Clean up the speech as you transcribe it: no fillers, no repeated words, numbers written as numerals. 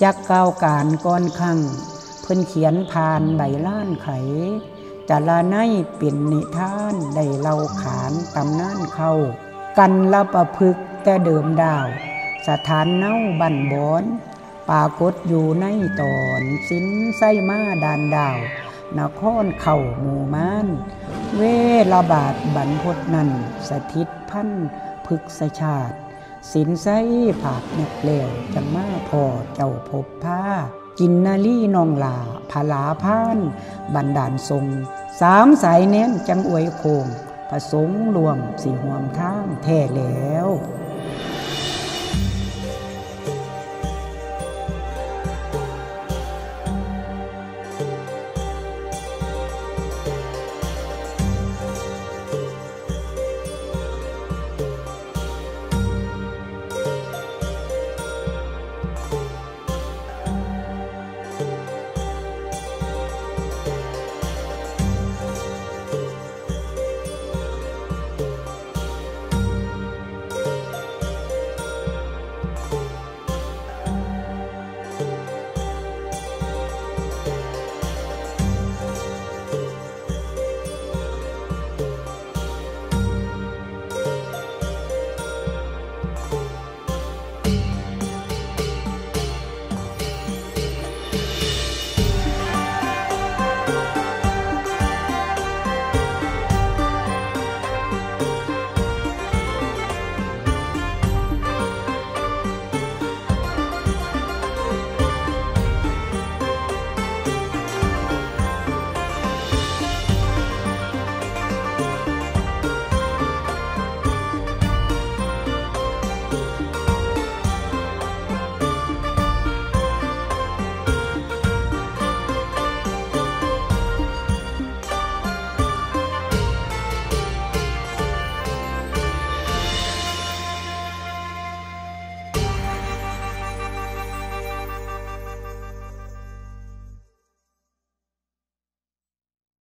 จักก้าวการก้อนคั่งเพิ่นเขียนผ่านใบล้านไขจะละในเป็นนิทานได้เล่าขานตำนานเข้ากันละประพฤกแต่เดิมดาวสถานเน่าบั่นบอนปรากฏอยู่ในตอนสินไส้มาดานดาวนครเข่าหมู่ม้านเวระบาดบรรพตนั้นสถิตพันพฤกษชาติสินไส้ผาดเน็บเหลวจังมาพอเจ้าพบผ้ากินนาลีนองลาผลาพานบันดาลทรงสามสายเน้นจังอวยโคงผสมรวมสีห่วมทางแท้แล้ว